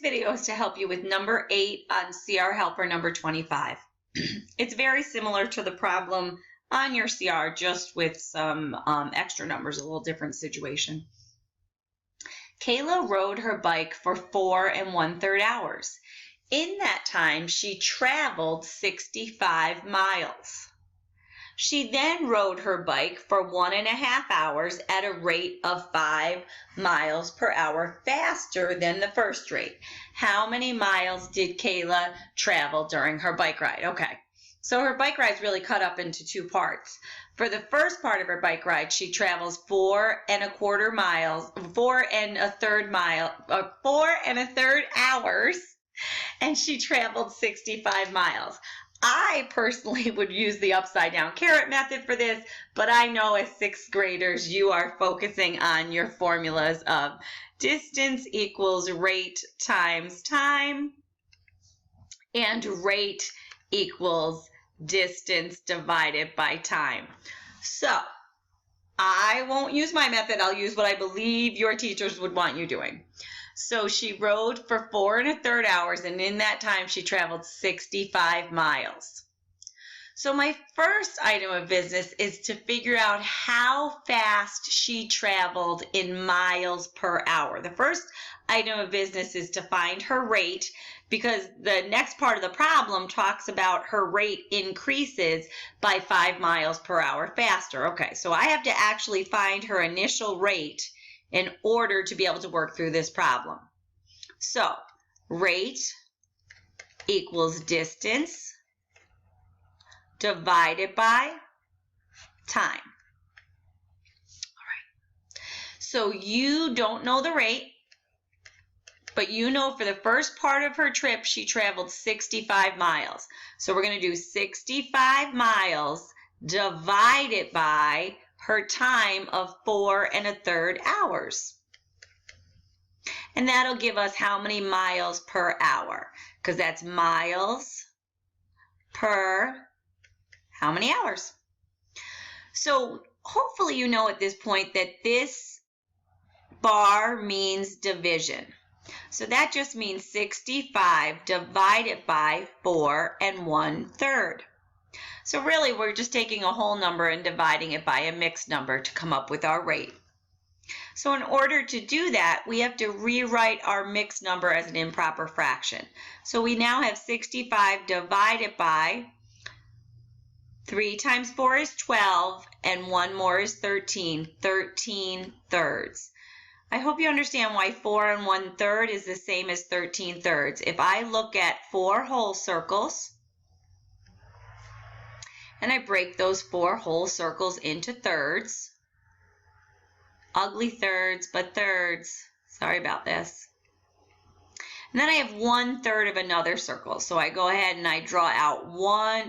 video is to help you with number 8 on CR helper number 25. It's very similar to the problem on your CR, just with some extra numbers, a little different situation. Kayla rode her bike for 4 1/3 hours. In that time, she traveled 65 miles. She then rode her bike for 1.5 hours at a rate of 5 miles per hour faster than the first rate. How many miles did Kayla travel during her bike ride? Okay, so her bike ride is really cut up into 2 parts. For the first part of her bike ride, she travels 4 1/3 hours, and she traveled 65 miles. I personally would use the upside down caret method for this, but I know as 6th graders, you are focusing on your formulas of distance equals rate times time, and rate equals distance divided by time. So I won't use my method. I'll use what I believe your teachers would want you doing. So she rode for 4 1/3 hours, and in that time she traveled 65 miles. So my first item of business is to figure out how fast she traveled in miles per hour. The first item of business is to find her rate, because the next part of the problem talks about her rate increases by 5 miles per hour faster. Okay, so I have to actually find her initial rate in order to be able to work through this problem. So rate equals distance divided by time. All right. So you don't know the rate, but you know for the first part of her trip, she traveled 65 miles. So we're going to do 65 miles divided by her time of 4 1/3 hours. And that'll give us how many miles per hour, because that's miles per how many hours. So hopefully you know at this point that this bar means division. So that just means 65 divided by 4 1/3. So really, we're just taking a whole number and dividing it by a mixed number to come up with our rate. So in order to do that, we have to rewrite our mixed number as an improper fraction. So we now have 65 divided by 3 times 4 is 12, and 1 more is 13, 13/3. I hope you understand why 4 1/3 is the same as 13/3. If I look at 4 whole circles, and I break those 4 whole circles into thirds. Ugly thirds, but thirds. Sorry about this. And then I have 1/3 of another circle. So I go ahead and I draw out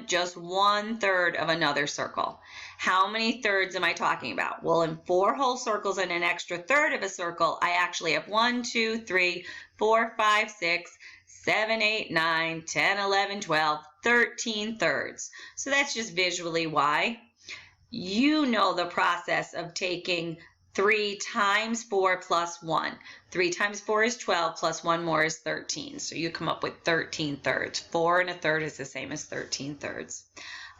just 1/3 of another circle. How many thirds am I talking about? Well, in 4 whole circles and an extra third of a circle, I actually have 1, 2, 3, 4, 5, 6, 7, 8, 9, 10, 11, 12, 13 thirds. So that's just visually why. You know the process of taking 3 times 4 plus 1. 3 times 4 is 12 plus 1 more is 13. So you come up with 13 thirds. 4 1/3 is the same as 13 thirds.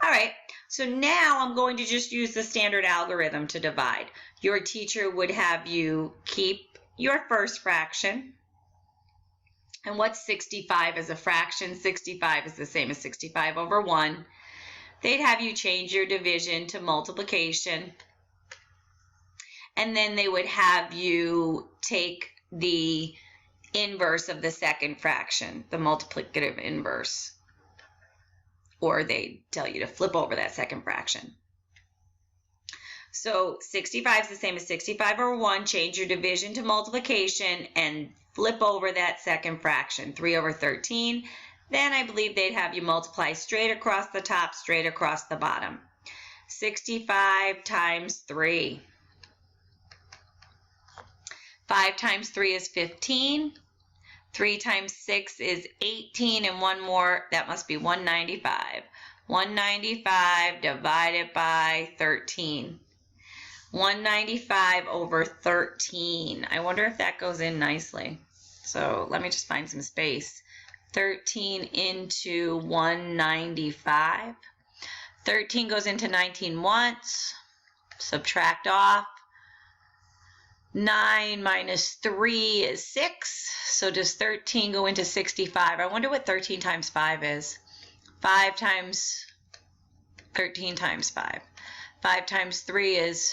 All right, so now I'm going to just use the standard algorithm to divide. Your teacher would have you keep your first fraction. And what's 65 as a fraction? 65 is the same as 65 over 1. They'd have you change your division to multiplication. And then they would have you take the inverse of the second fraction, the multiplicative inverse. Or they tell you to flip over that second fraction. So 65 is the same as 65 over 1. Change your division to multiplication and flip over that second fraction, 3 over 13. Then I believe they'd have you multiply straight across the top, straight across the bottom. 65 times 3. 5 times 3 is 15. 3 times 6 is 18, and 1 more, that must be 195. 195 divided by 13. 195 over 13. I wonder if that goes in nicely. So let me just find some space. 13 into 195. 13 goes into 19 once. Subtract off. 9 minus 3 is 6. So does 13 go into 65? I wonder what 13 times 5 is. 5 times 13 times 5. 5 times 3 is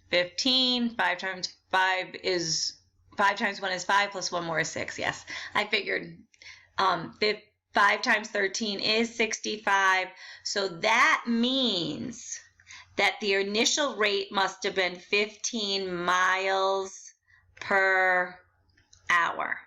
15. 5 times 5 is 5 times 1 is 5 plus 1 more is 6. Yes, I figured 5 times 13 is 65. So that means that the initial rate must have been 15 miles per hour.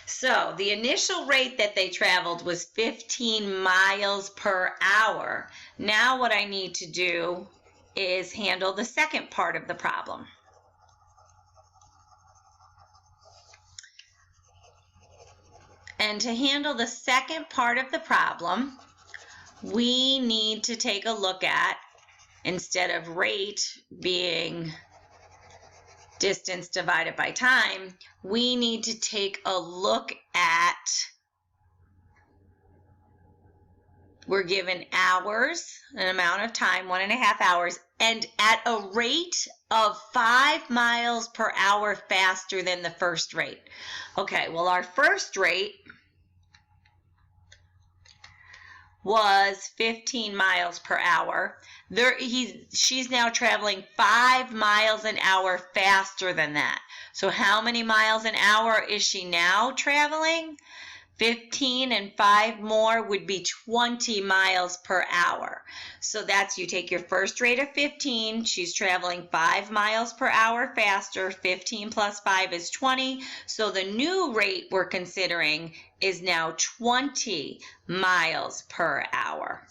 So the initial rate that they traveled was 15 miles per hour. Now what I need to do is handle the second part of the problem. And to handle the second part of the problem, we need to take a look at, instead of rate being distance divided by time, we need to take a look at, we're given hours, an amount of time, 1.5 hours, and at a rate of 5 miles per hour faster than the first rate. Okay, well, our first rate was 15 miles per hour. She's now traveling 5 miles an hour faster than that. So how many miles an hour is she now traveling? 15 and 5 more would be 20 miles per hour. So that's, you take your first rate of 15, she's traveling 5 miles per hour faster, 15 plus 5 is 20. So the new rate we're considering is now 20 miles per hour.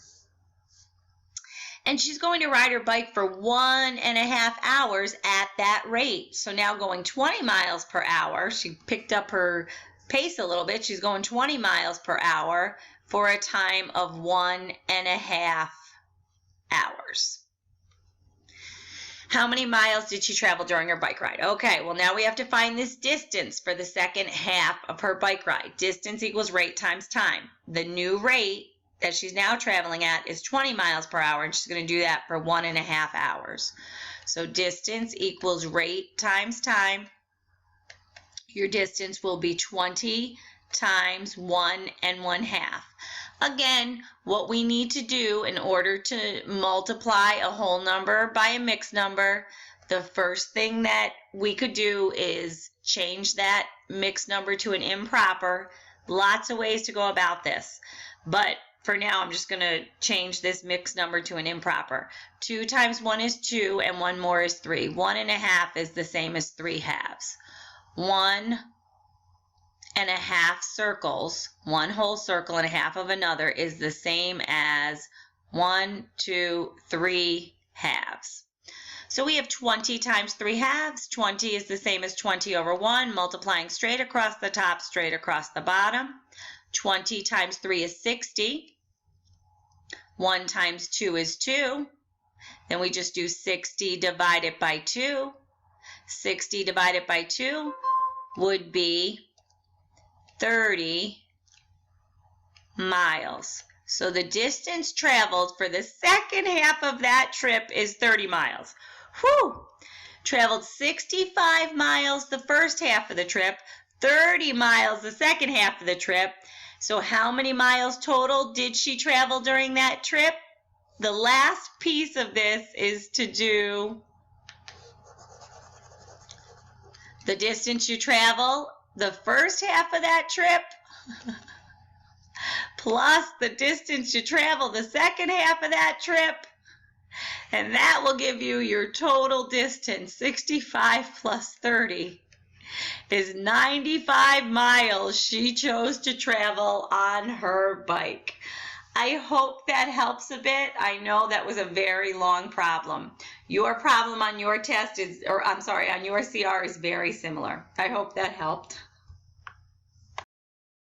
And she's going to ride her bike for 1.5 hours at that rate. So now going 20 miles per hour, she picked up her pace a little bit. She's going 20 miles per hour for a time of 1.5 hours. How many miles did she travel during her bike ride? Okay, well, now we have to find this distance for the second half of her bike ride. Distance equals rate times time. The new rate that she's now traveling at is 20 miles per hour, and she's going to do that for 1.5 hours. So distance equals rate times time. Your distance will be 20 times 1.5. Again, what we need to do in order to multiply a whole number by a mixed number, the first thing that we could do is change that mixed number to an improper. Lots of ways to go about this, but for now, I'm just going to change this mixed number to an improper. 2 times 1 is 2, and 1 more is 3. 1.5 is the same as 3 halves. 1.5 circles, one whole circle and a half of another, is the same as 1, 2, 3 halves. So we have 20 times 3 halves. 20 is the same as 20 over 1, multiplying straight across the top, straight across the bottom. 20 times 3 is 60. 1 times 2 is 2. Then we just do 60 divided by 2. 60 divided by 2 would be 30 miles. So the distance traveled for the second half of that trip is 30 miles. Whew! Traveled 65 miles the first half of the trip, 30 miles the second half of the trip. So how many miles total did she travel during that trip? The last piece of this is to do the distance you travel the first half of that trip plus the distance you travel the second half of that trip, and that will give you your total distance. 65 plus 30 is 95 miles she chose to travel on her bike. I hope that helps a bit. I know that was a very long problem. Your problem on your test is, or I'm sorry, on your CR is very similar. I hope that helped.